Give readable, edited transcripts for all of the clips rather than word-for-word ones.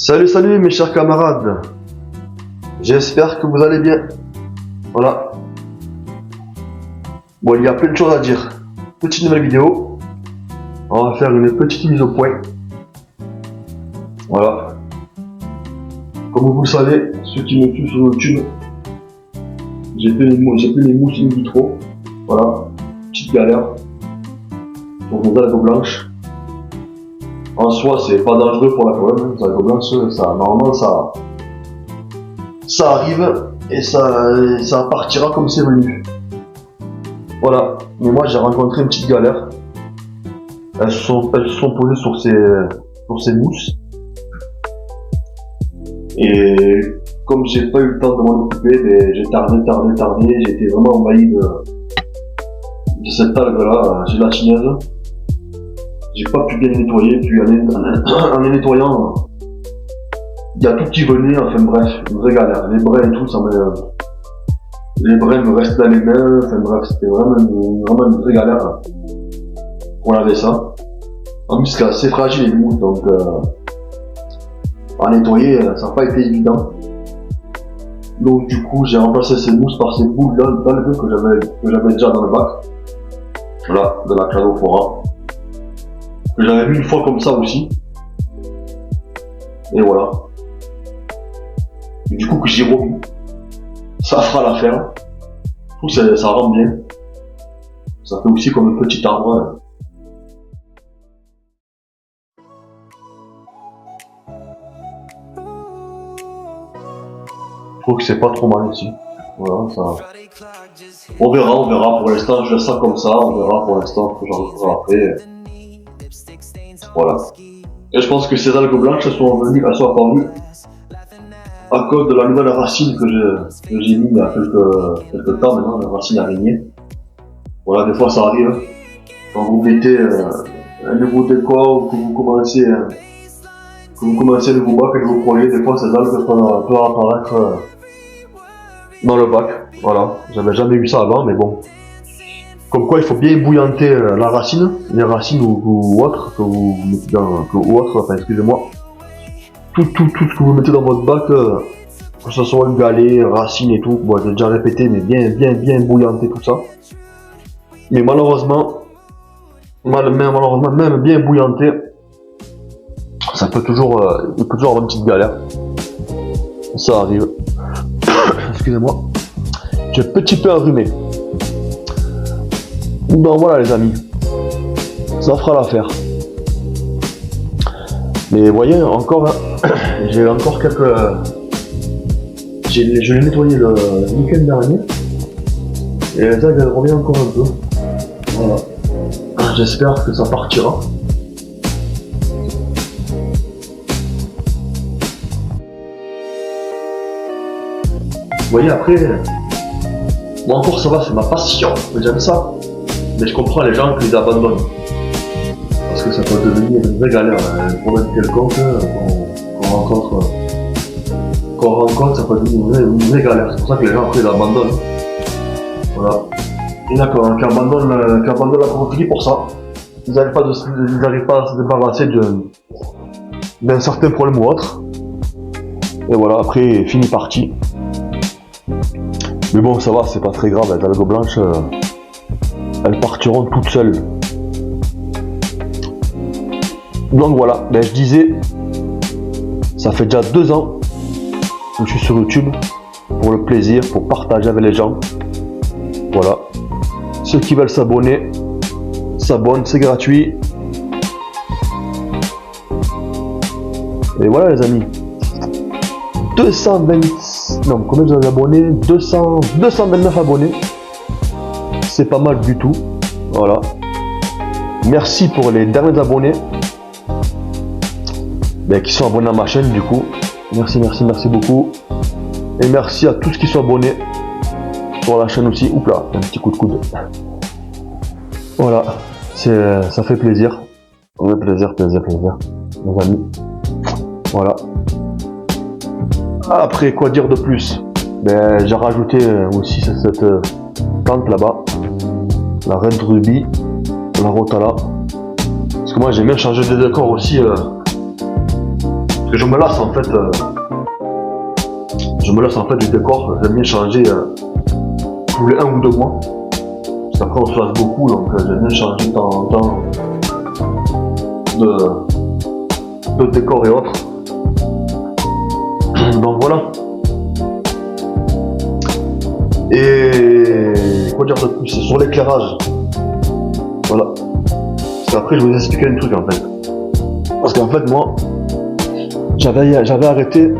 Salut, salut mes chers camarades. J'espère que vous allez bien. Voilà. Bon, il y a plein de choses à dire. Petite nouvelle vidéo. On va faire une petite mise au point. Voilà. Comme vous le savez, ceux qui me suivent sur YouTube, j'ai fait les mousses in vitro. Voilà. Petite galère. Pour mes algues blanches. En soi, c'est pas dangereux pour la colonne. Les algues blanches, normalement, ça arrive et ça partira comme c'est venu. Voilà. Mais moi, j'ai rencontré une petite galère. Elles se sont posées sur ces mousses. Et comme j'ai pas eu le temps de m'en occuper, j'ai tardé. J'ai été vraiment envahi de cette algue-là, gélatineuse. J'ai pas pu bien nettoyer, puis en les nettoyant, il y a tout qui venait, enfin bref, une vraie galère. Les brins et tout, les brins me restent dans les mains, enfin bref, c'était vraiment une vraie galère pour laver ça. En plus, c'est assez fragile les mousses, donc à nettoyer, ça n'a pas été évident. Donc du coup, j'ai remplacé ces mousses par ces boules d'algues que j'avais déjà dans le bac. Là, de la Cladophora. Que j'avais vu une fois comme ça aussi. Et voilà. Et du coup que j'y remis. Ça fera l'affaire. Je trouve que ça rend bien. Ça fait aussi comme un petit arbre. Je trouve que c'est pas trop mal aussi. Voilà, ça. On verra. Pour l'instant, je laisse ça comme ça. On verra pour l'instant ce que j'en ferai après. Voilà. Et je pense que ces algues blanches sont apparues à cause de la nouvelle racine que j'ai mis il y a quelques temps maintenant, la racine araignée. Voilà, des fois ça arrive. Quand vous mettez un nouveau décor ou que vous commencez un nouveau bac, un nouveau projet, des fois ces algues peuvent apparaître dans le bac. Voilà, j'avais jamais eu ça avant, mais bon. Comme quoi il faut bien bouillanter la racine, les racines ou autres que vous mettez excusez-moi. Tout ce que vous mettez dans votre bac, que ce soit le galet, racine et tout, bon, j'ai déjà répété, mais bien bouillanter tout ça. Mais malheureusement, même bien bouillanté, il peut toujours avoir une petite galère. Ça arrive. Excusez-moi. J'ai un petit peu enrhumé. Donc voilà les amis, ça fera l'affaire. Mais vous voyez, encore, j'ai encore quelques... Je l'ai nettoyé le week-end dernier. Et les algues, elles reviennent encore un peu. Voilà. J'espère que ça partira. Vous voyez, après... Moi encore ça va, c'est ma passion, j'aime ça. Mais je comprends les gens qui les abandonnent. Parce que ça peut devenir une vraie galère, un problème quelconque qu'on rencontre, ça peut devenir une vraie galère. C'est pour ça que les gens après les abandonnent. Voilà. Il y en a qui abandonnent la produit pour ça. Ils n'arrivent pas à se débarrasser d'un certain problème ou autre. Et voilà, après, fini parti. Mais bon, ça va, c'est pas très grave, les algues blanches. Elles partiront toutes seules. Donc voilà, je disais, ça fait déjà 2 ans que je suis sur YouTube pour le plaisir, pour partager avec les gens. Voilà. Ceux qui veulent s'abonner, s'abonnent, c'est gratuit. Et voilà les amis. Combien vous avez abonnés 229 abonnés. C'est pas mal du tout. Voilà. Merci pour les derniers abonnés qui sont abonnés à ma chaîne du coup. Merci beaucoup. Et merci à tous qui sont abonnés sur la chaîne aussi. Oups là, un petit coup de coude. Voilà. Ça fait plaisir. Ouais, plaisir, mes amis. Voilà. Après, quoi dire de plus? J'ai rajouté aussi cette plante là-bas. La Red Ruby, la Rotala. Parce que moi j'aime bien changer de décor aussi que je me lasse en fait. Je me lasse en fait du décor. J'aime bien changer tous les 1 ou 2 mois. Parce qu'après on se lasse beaucoup, donc j'aime bien changer de temps en temps de décor et autres. Donc voilà. Et quoi dire de plus, c'est sur l'éclairage. Voilà. Parce qu'après je vais vous expliquer un truc en fait. Parce qu'en fait moi, j'avais arrêté,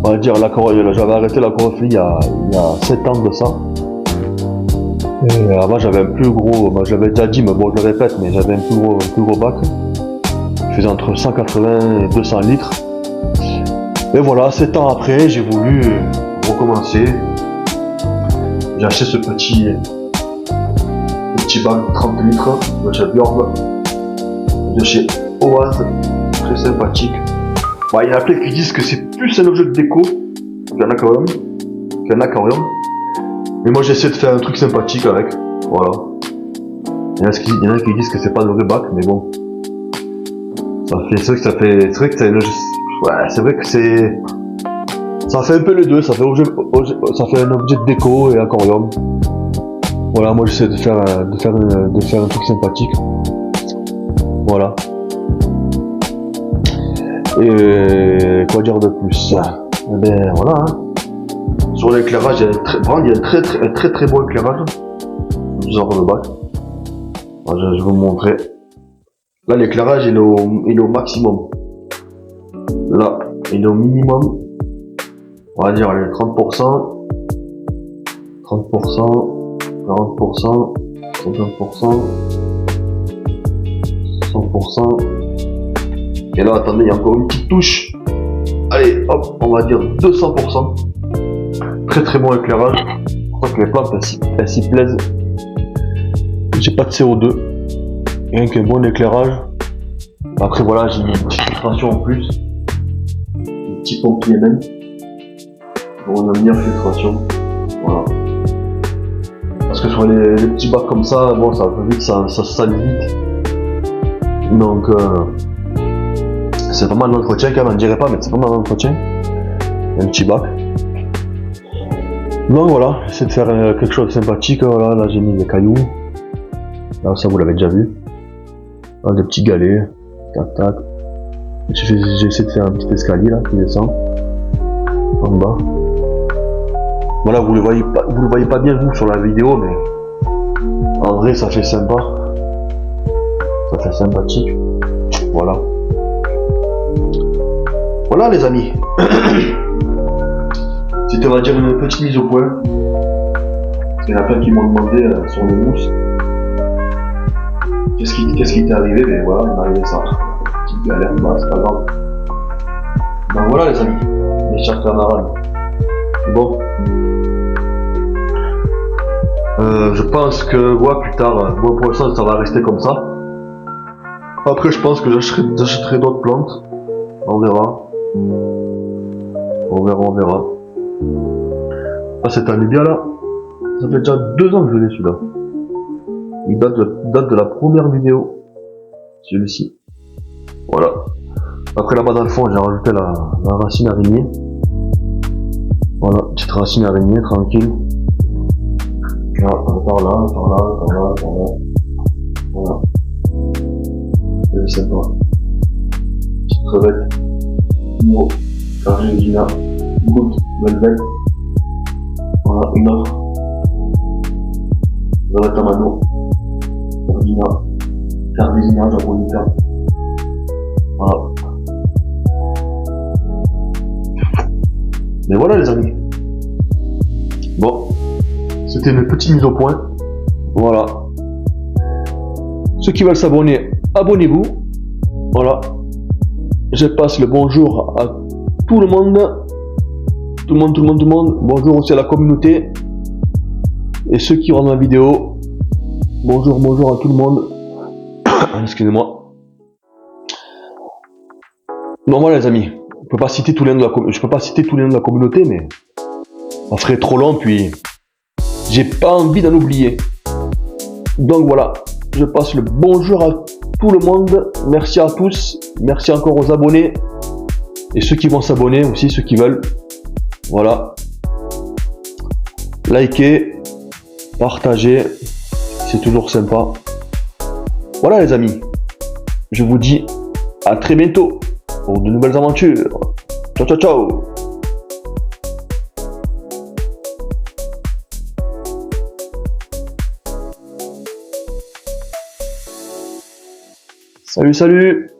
on va dire j'avais arrêté la chorégraphie il y a 7 ans de ça. Et avant j'avais un plus gros, j'avais déjà dit, mais bon je le répète, mais j'avais un plus gros bac. Je faisais entre 180 et 200 litres. Et voilà, 7 ans après, j'ai voulu recommencer. J'ai acheté ce petit bac de 30 litres de chez Björn, de chez Oaz, très sympathique. Bah, il y en a plein qui disent que c'est plus un objet de déco qu'un aquarium. Mais moi j'essaie de faire un truc sympathique avec. Voilà. Il y en a qui disent que c'est pas le vrai bac, mais bon. C'est vrai que ça fait un peu les deux, ça fait un objet de déco et aquarium. Voilà, moi j'essaie de faire un truc sympathique. Voilà. Et quoi dire de plus? Eh ben voilà. Hein. Sur l'éclairage, il y a un très beau éclairage. Genre le bac. Alors, je vais vous montrer. Là, l'éclairage il est au maximum. Là, il est au minimum. On va dire les 30%, 40%, 50%, 100%. Et là, attendez, il y a encore une petite touche. Allez, hop, on va dire 200%. Très bon éclairage. Je crois que les plantes, elles s'y plaisent. J'ai pas de CO2. Rien qu'un bon éclairage. Après, voilà, j'ai mis une petite filtration en plus. Un petit pompier même. Pour une meilleure filtration. Voilà. Parce que sur les petits bacs comme ça, bon, ça va vite, ça salit vite. Donc, c'est pas mal d'entretien quand même, on dirait pas, mais c'est pas mal d'entretien. Un petit bac. Donc voilà, j'essaie de faire quelque chose de sympathique. Voilà, là j'ai mis des cailloux. Là, ça vous l'avez déjà vu. Là, des petits galets. Tac, tac. J'essaie de faire un petit escalier là qui descend. En bas. Voilà, vous le voyez pas bien vous sur la vidéo, mais en vrai ça fait sympa. Ça fait sympathique. Voilà. Voilà les amis. C'était, on va dire, une petite mise au point. Il y en a plein qui m'ont demandé sur le mousse. Qu'est-ce qui t'est arrivé? Mais voilà, il m'est arrivé ça. Petite galère, bah, c'est pas grave. Donc voilà les amis, mes chers camarades. Bon. Je pense que plus tard, bon pour l'instant ça va rester comme ça. Après je pense que j'achèterai d'autres plantes. On verra. On verra. Ah, cette année bien là. Ça fait déjà 2 ans que je l'ai celui-là. Il date de la première vidéo. Celui-ci. Voilà. Après là-bas dans le fond j'ai rajouté la racine araignée. Voilà, petite racine araignée tranquille. Là, par là. Voilà. C'est sympa. Petite crevette. Miro, Cargina, Goutte, Velvet. Voilà, une autre. Velvet Amano, Cargina, Japonica. Voilà. Mais voilà les amis. Bon. C'était une petite mise au point. Voilà. Ceux qui veulent s'abonner, abonnez-vous. Voilà. Je passe le bonjour à tout le monde. Tout le monde. Bonjour aussi à la communauté. Et ceux qui regardent ma vidéo. Bonjour à tout le monde. Excusez-moi. Non voilà les amis. Je peux pas citer tous les noms de la communauté, mais ça serait trop long, puis j'ai pas envie d'en oublier. Donc voilà, je passe le bonjour à tout tout le monde. Merci à tous. Merci encore aux abonnés. Et ceux qui vont s'abonner aussi, ceux qui veulent. Voilà. Likez, partagez. C'est toujours sympa. Voilà les amis. Je vous dis à très bientôt pour de nouvelles aventures. Ciao ciao ciao. Salut salut.